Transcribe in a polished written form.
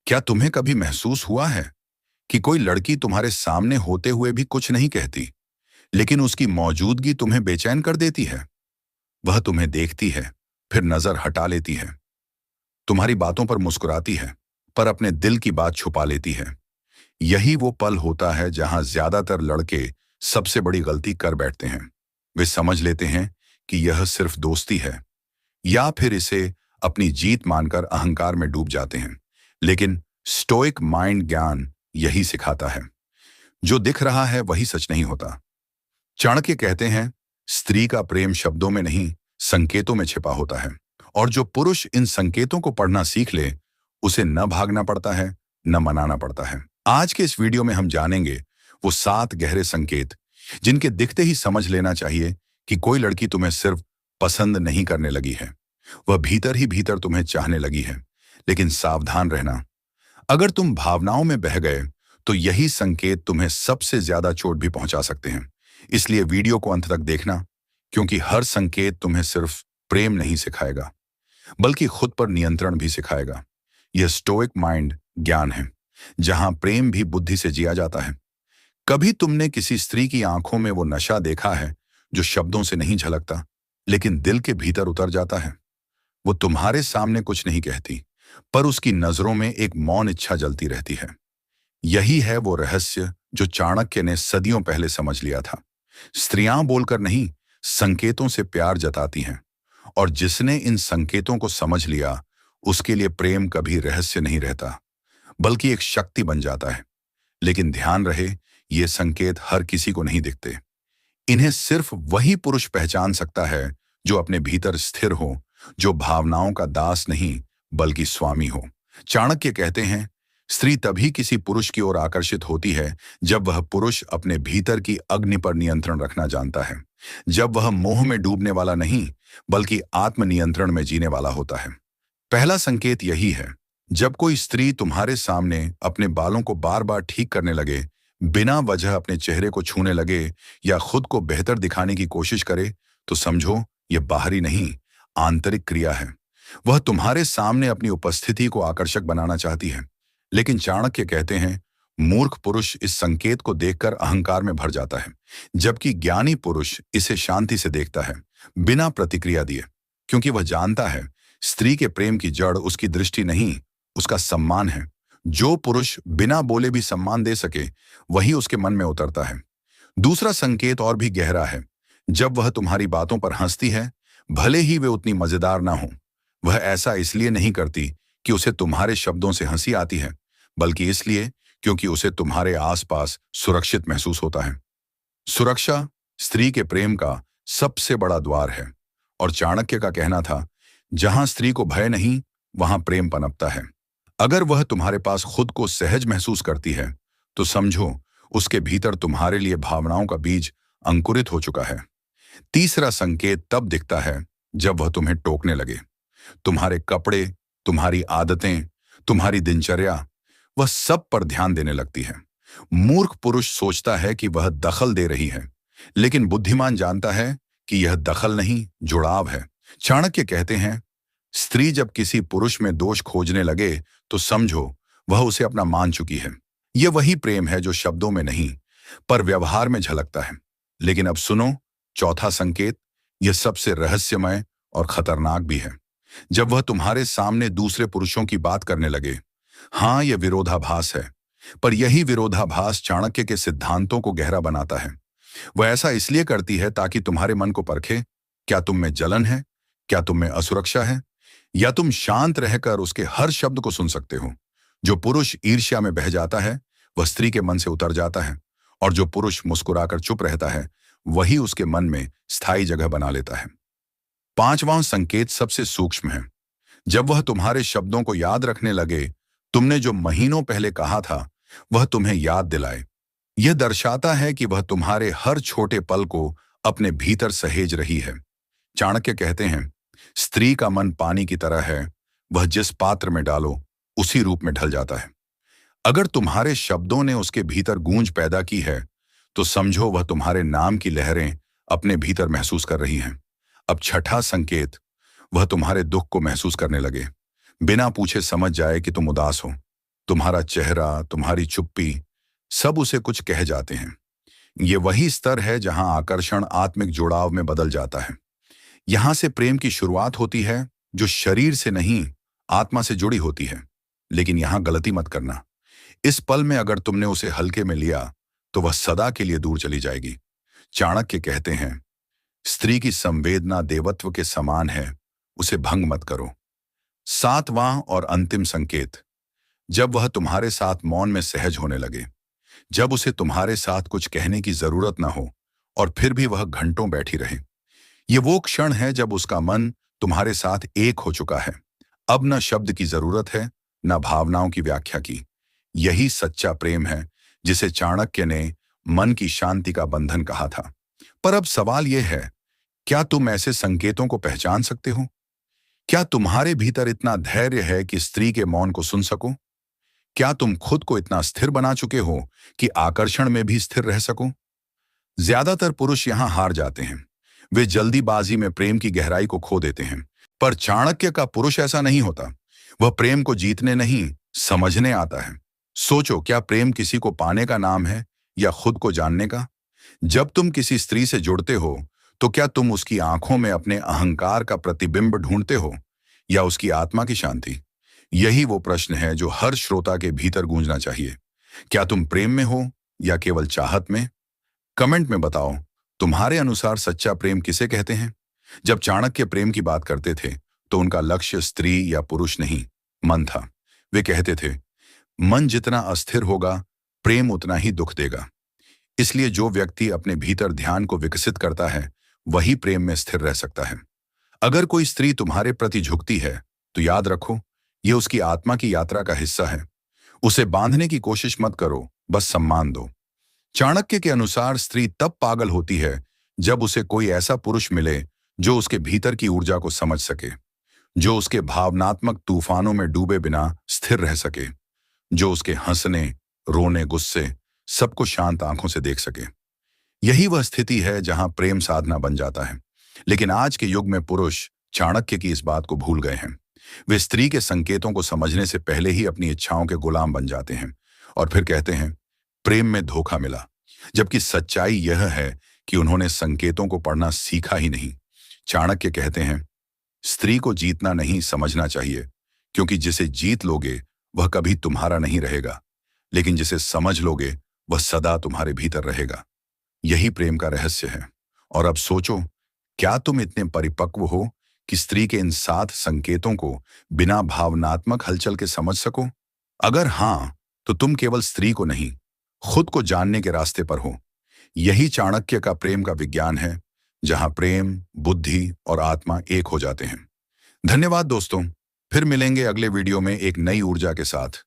क्या तुम्हें कभी महसूस हुआ है कि कोई लड़की तुम्हारे सामने होते हुए भी कुछ नहीं कहती, लेकिन उसकी मौजूदगी तुम्हें बेचैन कर देती है? वह तुम्हें देखती है, फिर नजर हटा लेती है, तुम्हारी बातों पर मुस्कुराती है, पर अपने दिल की बात छुपा लेती है। यही वो पल होता है जहां ज्यादातर लड़के सबसे बड़ी गलती कर बैठते हैं। वे समझ लेते हैं कि यह सिर्फ दोस्ती है, या फिर इसे अपनी जीत मानकर अहंकार में डूब जाते हैं। लेकिन स्टोइक माइंड ज्ञान यही सिखाता है, जो दिख रहा है वही सच नहीं होता। चाणक्य कहते हैं, स्त्री का प्रेम शब्दों में नहीं, संकेतों में छिपा होता है। और जो पुरुष इन संकेतों को पढ़ना सीख ले, उसे न भागना पड़ता है, न मनाना पड़ता है। आज के इस वीडियो में हम जानेंगे वो 7 गहरे संकेत, जिनके दिखते ही समझ लेना चाहिए कि कोई लड़की तुम्हें सिर्फ पसंद नहीं करने लगी है, वह भीतर ही भीतर तुम्हें चाहने लगी है। लेकिन सावधान रहना, अगर तुम भावनाओं में बह गए तो यही संकेत तुम्हें सबसे ज्यादा चोट भी पहुंचा सकते हैं। इसलिए वीडियो को अंत तक देखना, क्योंकि हर संकेत तुम्हें सिर्फ प्रेम नहीं सिखाएगा, बल्कि खुद पर नियंत्रण भी सिखाएगा। यह स्टोइक माइंड ज्ञान है, जहां प्रेम भी बुद्धि से जिया जाता है। कभी तुमने किसी स्त्री की आंखों में वो नशा देखा है जो शब्दों से नहीं झलकता, लेकिन दिल के भीतर उतर जाता है? वो तुम्हारे सामने कुछ नहीं कहती, पर उसकी नजरों में एक मौन इच्छा जलती रहती है। यही है वो रहस्य जो चाणक्य ने सदियों पहले समझ लिया था। स्त्रियां बोलकर नहीं, संकेतों से प्यार जताती हैं, और जिसने इन संकेतों को समझ लिया, उसके लिए प्रेम कभी रहस्य नहीं रहता, बल्कि एक शक्ति बन जाता है। लेकिन ध्यान रहे, ये संकेत हर किसी को नहीं दिखते। इन्हें सिर्फ वही पुरुष पहचान सकता है जो अपने भीतर स्थिर हो, जो भावनाओं का दास नहीं बल्कि स्वामी हो। चाणक्य कहते हैं, स्त्री तभी किसी पुरुष की ओर आकर्षित होती है जब वह पुरुष अपने भीतर की अग्नि पर नियंत्रण रखना जानता है, जब वह मोह में डूबने वाला नहीं बल्कि आत्मनियंत्रण में जीने वाला होता है। पहला संकेत यही है, जब कोई स्त्री तुम्हारे सामने अपने बालों को बार बार ठीक करने लगे, बिना वजह अपने चेहरे को छूने लगे, या खुद को बेहतर दिखाने की कोशिश करे, तो समझो यह बाहरी नहीं, आंतरिक क्रिया है। वह तुम्हारे सामने अपनी उपस्थिति को आकर्षक बनाना चाहती है। लेकिन चाणक्य कहते हैं, मूर्ख पुरुष इस संकेत को देखकर अहंकार में भर जाता है, जबकि ज्ञानी पुरुष इसे शांति से देखता है, बिना प्रतिक्रिया दिए, क्योंकि वह जानता है स्त्री के प्रेम की जड़ उसकी दृष्टि नहीं, उसका सम्मान है। जो पुरुष बिना बोले भी सम्मान दे सके, वही उसके मन में उतरता है। दूसरा संकेत और भी गहरा है, जब वह तुम्हारी बातों पर हंसती है, भले ही वे उतनी मजेदार ना हो। वह ऐसा इसलिए नहीं करती कि उसे तुम्हारे शब्दों से हंसी आती है, बल्कि इसलिए क्योंकि उसे तुम्हारे आसपास सुरक्षित महसूस होता है। सुरक्षा स्त्री के प्रेम का सबसे बड़ा द्वार है, और चाणक्य का कहना था, जहां स्त्री को भय नहीं, वहां प्रेम पनपता है। अगर वह तुम्हारे पास खुद को सहज महसूस करती है, तो समझो उसके भीतर तुम्हारे लिए भावनाओं का बीज अंकुरित हो चुका है। तीसरा संकेत तब दिखता है जब वह तुम्हें टोकने लगे। तुम्हारे कपड़े, तुम्हारी आदतें, तुम्हारी दिनचर्या, वह सब पर ध्यान देने लगती है। मूर्ख पुरुष सोचता है कि वह दखल दे रही है, लेकिन बुद्धिमान जानता है कि यह दखल नहीं, जुड़ाव है। चाणक्य कहते हैं, स्त्री जब किसी पुरुष में दोष खोजने लगे, तो समझो वह उसे अपना मान चुकी है। यह वही प्रेम है जो शब्दों में नहीं, पर व्यवहार में झलकता है। लेकिन अब सुनो चौथा संकेत, यह सबसे रहस्यमय और खतरनाक भी है। जब वह तुम्हारे सामने दूसरे पुरुषों की बात करने लगे। हाँ, यह विरोधाभास है, पर यही विरोधाभास चाणक्य के सिद्धांतों को गहरा बनाता है। वह ऐसा इसलिए करती है ताकि तुम्हारे मन को परखे, क्या तुम में जलन है, क्या तुम में असुरक्षा है, या तुम शांत रहकर उसके हर शब्द को सुन सकते हो। जो पुरुष ईर्ष्या में बह जाता है, वह स्त्री के मन से उतर जाता है, और जो पुरुष मुस्कुराकर चुप रहता है, वही उसके मन में स्थायी जगह बना लेता है। पांचवां संकेत सबसे सूक्ष्म है, जब वह तुम्हारे शब्दों को याद रखने लगे। तुमने जो महीनों पहले कहा था, वह तुम्हें याद दिलाए। यह दर्शाता है कि वह तुम्हारे हर छोटे पल को अपने भीतर सहेज रही है। चाणक्य कहते हैं, स्त्री का मन पानी की तरह है, वह जिस पात्र में डालो उसी रूप में ढल जाता है। अगर तुम्हारे शब्दों ने उसके भीतर गूंज पैदा की है, तो समझो वह तुम्हारे नाम की लहरें अपने भीतर महसूस कर रही हैं। अब छठा संकेत, वह तुम्हारे दुख को महसूस करने लगे, बिना पूछे समझ जाए कि तुम उदास हो। तुम्हारा चेहरा, तुम्हारी चुप्पी, सब उसे कुछ कह जाते हैं। ये वही स्तर है जहां आकर्षण आत्मिक जुड़ाव में बदल जाता है। यहां से प्रेम की शुरुआत होती है, जो शरीर से नहीं, आत्मा से जुड़ी होती है। लेकिन यहां गलती मत करना। इस पल में अगर तुमने उसे हल्के में लिया, तो वह सदा के लिए दूर चली जाएगी। चाणक्य कहते हैं, स्त्री की संवेदना देवत्व के समान है, उसे भंग मत करो। सातवां और अंतिम संकेत, जब वह तुम्हारे साथ मौन में सहज होने लगे, जब उसे तुम्हारे साथ कुछ कहने की जरूरत ना हो और फिर भी वह घंटों बैठी रहे। ये वो क्षण है जब उसका मन तुम्हारे साथ एक हो चुका है। अब न शब्द की जरूरत है, न भावनाओं की व्याख्या की। यही सच्चा प्रेम है, जिसे चाणक्य ने मन की शांति का बंधन कहा था। पर अब सवाल यह है, क्या तुम ऐसे संकेतों को पहचान सकते हो? क्या तुम्हारे भीतर इतना धैर्य है कि स्त्री के मौन को सुन सको? क्या तुम खुद को इतना स्थिर बना चुके हो कि आकर्षण में भी स्थिर रह सको? ज्यादातर पुरुष यहां हार जाते हैं। वे जल्दीबाजी में प्रेम की गहराई को खो देते हैं। पर चाणक्य का पुरुष ऐसा नहीं होता। वह प्रेम को जीतने नहीं, समझने आता है। सोचो, क्या प्रेम किसी को पाने का नाम है या खुद को जानने का? जब तुम किसी स्त्री से जुड़ते हो, तो क्या तुम उसकी आंखों में अपने अहंकार का प्रतिबिंब ढूंढते हो या उसकी आत्मा की शांति? यही वो प्रश्न है जो हर श्रोता के भीतर गूंजना चाहिए। क्या तुम प्रेम में हो या केवल चाहत में? कमेंट में बताओ, तुम्हारे अनुसार सच्चा प्रेम किसे कहते हैं? जब चाणक्य प्रेम की बात करते थे, तो उनका लक्ष्य स्त्री या पुरुष नहीं, मन था। वे कहते थे, मन जितना अस्थिर होगा, प्रेम उतना ही दुख देगा। इसलिए जो व्यक्ति अपने भीतर ध्यान को विकसित करता है, वही प्रेम में स्थिर रह सकता है। अगर कोई स्त्री तुम्हारे प्रति झुकती है, तो याद रखो, यह उसकी आत्मा की यात्रा का हिस्सा है। उसे बांधने की कोशिश मत करो, बस सम्मान दो। चाणक्य के अनुसार स्त्री तब पागल होती है जब उसे कोई ऐसा पुरुष मिले जो उसके भीतर की ऊर्जा को समझ सके, जो उसके भावनात्मक तूफानों में डूबे बिना स्थिर रह सके, जो उसके हंसने, रोने, गुस्से सबको शांत आंखों से देख सके। यही वह स्थिति है जहां प्रेम साधना बन जाता है। लेकिन आज के युग में पुरुष चाणक्य की इस बात को भूल गए हैं। वे स्त्री के संकेतों को समझने से पहले ही अपनी इच्छाओं के गुलाम बन जाते हैं और फिर कहते हैं, प्रेम में धोखा मिला। जबकि सच्चाई यह है कि उन्होंने संकेतों को पढ़ना सीखा ही नहीं। चाणक्य कहते हैं, स्त्री को जीतना नहीं, समझना चाहिए, क्योंकि जिसे जीत लोगे वह कभी तुम्हारा नहीं रहेगा, लेकिन जिसे समझ लोगे वह सदा तुम्हारे भीतर रहेगा। यही प्रेम का रहस्य है। और अब सोचो, क्या तुम इतने परिपक्व हो कि स्त्री के इन 7 संकेतों को बिना भावनात्मक हलचल के समझ सको? अगर हां, तो तुम केवल स्त्री को नहीं, खुद को जानने के रास्ते पर हो। यही चाणक्य का प्रेम का विज्ञान है, जहां प्रेम, बुद्धि और आत्मा एक हो जाते हैं। धन्यवाद दोस्तों, फिर मिलेंगे अगले वीडियो में एक नई ऊर्जा के साथ।